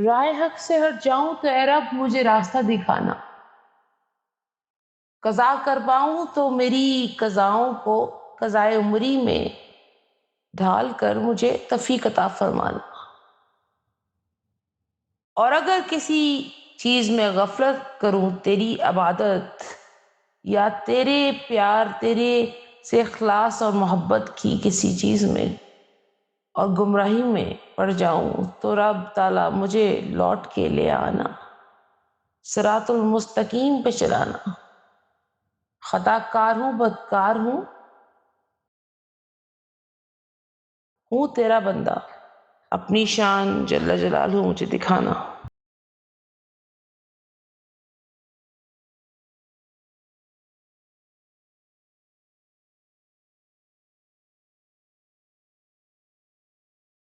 رائے حق سے ہٹ جاؤں تو اے رب مجھے راستہ دکھانا، قضا کر پاؤں تو میری قضاؤں کو قضائے عمری میں ڈھال کر مجھے توفیق عطا فرمانا۔ اور اگر کسی چیز میں غفلت کروں تیری عبادت یا تیرے پیار تیرے سے اخلاص اور محبت کی کسی چیز میں اور گمراہی میں پڑ جاؤں تو رب تعالیٰ مجھے لوٹ کے لے آنا، صراط المستقیم پہ چلانا۔ خطا کار ہوں، بدکار ہوں تیرا بندہ، اپنی شان جل جلالہ مجھے دکھانا۔